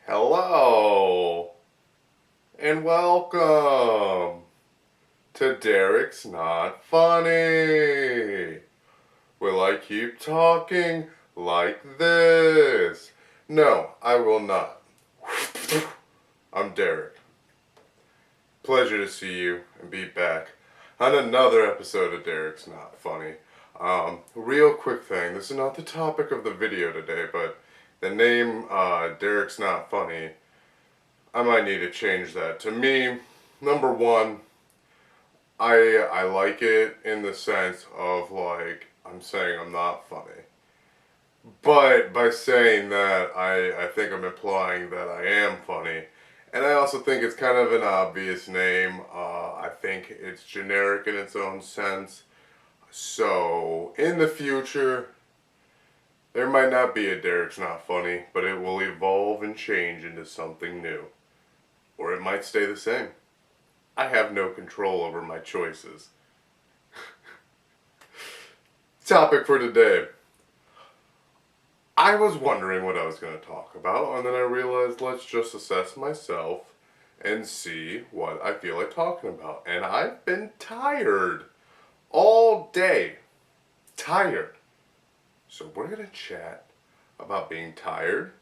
Hello, and welcome to Derrick's Not Funny. Will I keep talking like this? No, I will not. I'm Derrick. Pleasure to see you and be back on another episode of Derrick's Not Funny. Real quick thing, this is not the topic of the video today, but the name Derrick's Not Funny, I might need to change that. To me, number one, I like it in the sense of like I'm saying I'm not funny. But by saying that, I think I'm implying that I am funny. And I also think it's kind of an obvious name. I think it's generic in its own sense. So, in the future, there might not be a Derrick's Not Funny, but it will evolve and change into something new. Or it might stay the same. I have no control over my choices. Topic for today. I was wondering what I was going to talk about, and then I realized let's just assess myself and see what I feel like talking about. And I've been tired all day. Tired. So we're going to chat about being tired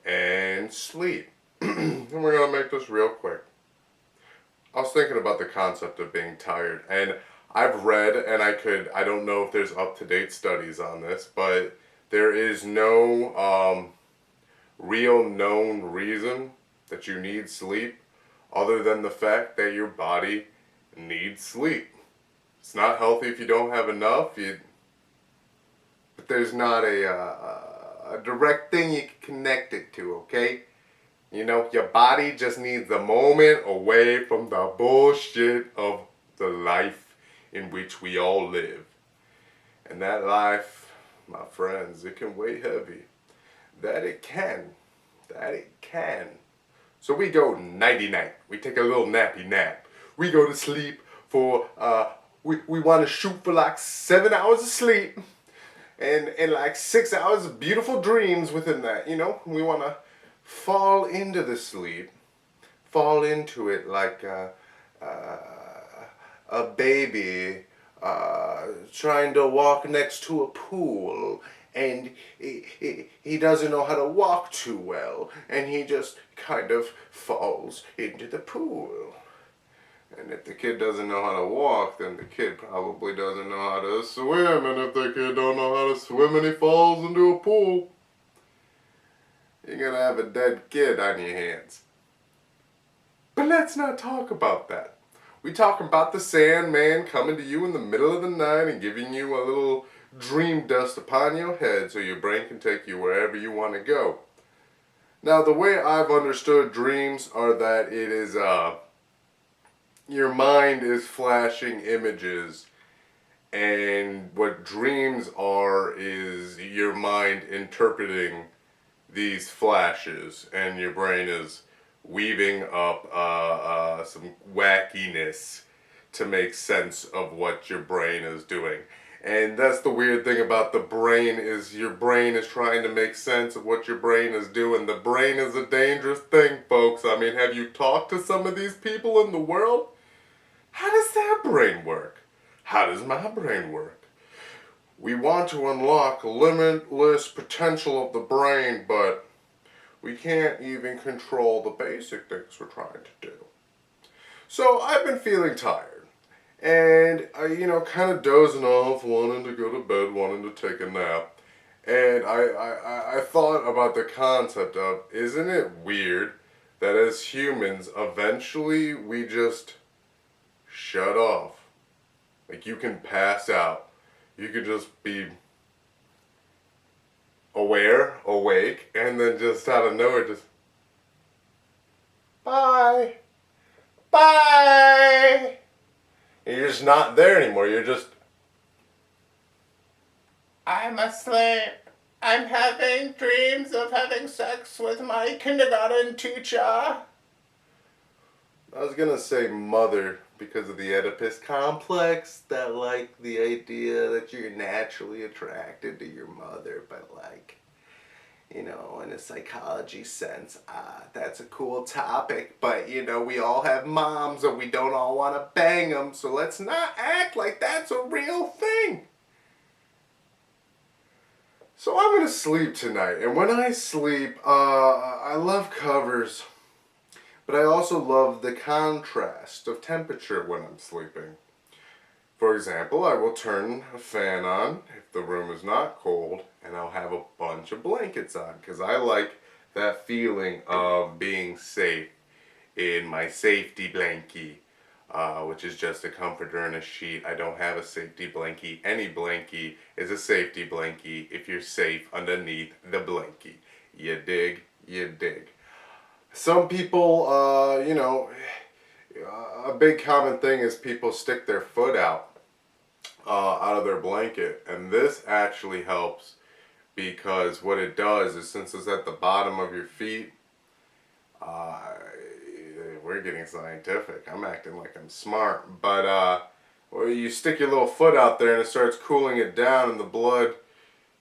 and sleep. And we're going to make this real quick. I was thinking about the concept of being tired, and I've read, and I don't know if there's up-to-date studies on this, but there is no real known reason that you need sleep other than the fact that your body needs sleep. It's not healthy if you don't have enough, but there's not a direct thing you can connect it to, okay? You know, your body just needs a moment away from the bullshit of the life in which we all live. And that life, my friends, it can weigh heavy. That it can. So we go nighty-night. We take a little nappy nap. We go to sleep for, we want to shoot for like 7 hours of sleep. And like 6 hours of beautiful dreams within that, you know? We want to fall into the sleep, fall into it like a baby trying to walk next to a pool, and he doesn't know how to walk too well, and he just kind of falls into the pool. And if the kid doesn't know how to walk, then the kid probably doesn't know how to swim, and if the kid don't know how to swim and he falls into a pool, you're gonna have a dead kid on your hands. But let's not talk about that. We talk about the Sandman coming to you in the middle of the night and giving you a little dream dust upon your head so your brain can take you wherever you want to go. Now, the way I've understood dreams are that it is, your mind is flashing images, and what dreams are is your mind interpreting these flashes, and your brain is weaving up some wackiness to make sense of what your brain is doing. And that's the weird thing about the brain, is your brain is trying to make sense of what your brain is doing. The brain is a dangerous thing, folks. I mean, have you talked to some of these people in the world? How does their brain work? How does my brain work? We want to unlock limitless potential of the brain, but we can't even control the basic things we're trying to do. So I've been feeling tired, and kind of dozing off, wanting to go to bed, wanting to take a nap. And I thought about the concept of, isn't it weird that as humans, eventually we just shut off? Like, you can pass out. You could just be awake, and then just out of nowhere, just, bye. And you're just not there anymore. You're just, I'm asleep. I'm having dreams of having sex with my kindergarten teacher. I was gonna say mother, because of the Oedipus complex, that like the idea that you're naturally attracted to your mother, but like, you know, in a psychology sense, that's a cool topic, but you know, we all have moms and we don't all want to bang them, so let's not act like that's a real thing. So I'm gonna sleep tonight, and when I sleep, I love covers, but I also love the contrast of temperature when I'm sleeping. For example, I will turn a fan on if the room is not cold, and I'll have a bunch of blankets on because I like that feeling of being safe in my safety blankie, which is just a comforter and a sheet. I don't have a safety blankie. Any blankie is a safety blankie if you're safe underneath the blankie. You dig? You dig. Some people, a big common thing is people stick their foot out of their blanket, and this actually helps because what it does is, since it's at the bottom of your feet, uh, we're getting scientific. I'm acting like I'm smart, but well, you stick your little foot out there and it starts cooling it down, and the blood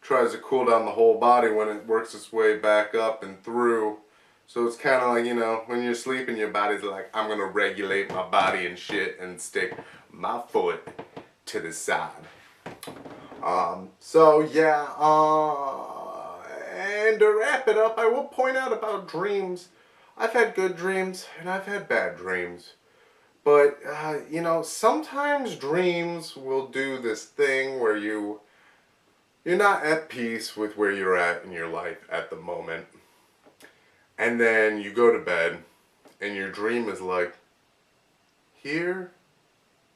tries to cool down the whole body when it works its way back up and through. So it's kind of like, you know, when you're sleeping, your body's like, I'm gonna regulate my body and shit and stick my foot to the side. So yeah, and to wrap it up, I will point out about dreams. I've had good dreams and I've had bad dreams. But, you know, sometimes dreams will do this thing where you're not at peace with where you're at in your life at the moment. And then you go to bed and your dream is like, here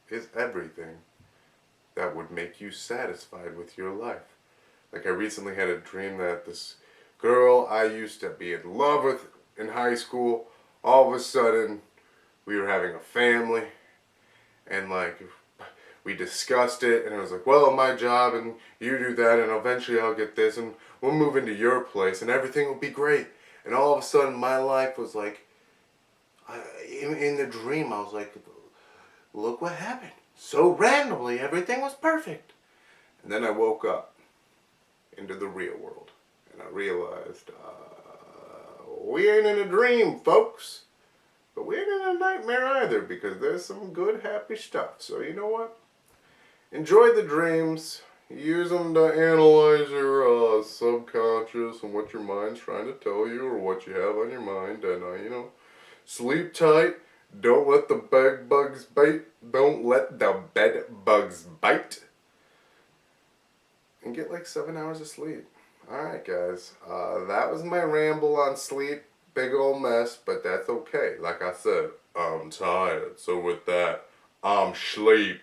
is everything that would make you satisfied with your life. Like, I recently had a dream that this girl I used to be in love with in high school, all of a sudden we were having a family, and like we discussed it, and it was like, well, my job and you do that, and eventually I'll get this, and we'll move into your place and everything will be great. And all of a sudden my life was like, in the dream I was like, look what happened. So randomly, everything was perfect. And then I woke up into the real world. And I realized, we ain't in a dream, folks. But we ain't in a nightmare either, because there's some good, happy stuff. So you know what? Enjoy the dreams. Use them to analyze your subconscious and what your mind's trying to tell you, or what you have on your mind. And, you know, sleep tight. Don't let the bed bugs bite. Don't let the bed bugs bite. And get like 7 hours of sleep. Alright, guys. That was my ramble on sleep. Big old mess, but that's okay. Like I said, I'm tired. So with that, I'm sleep.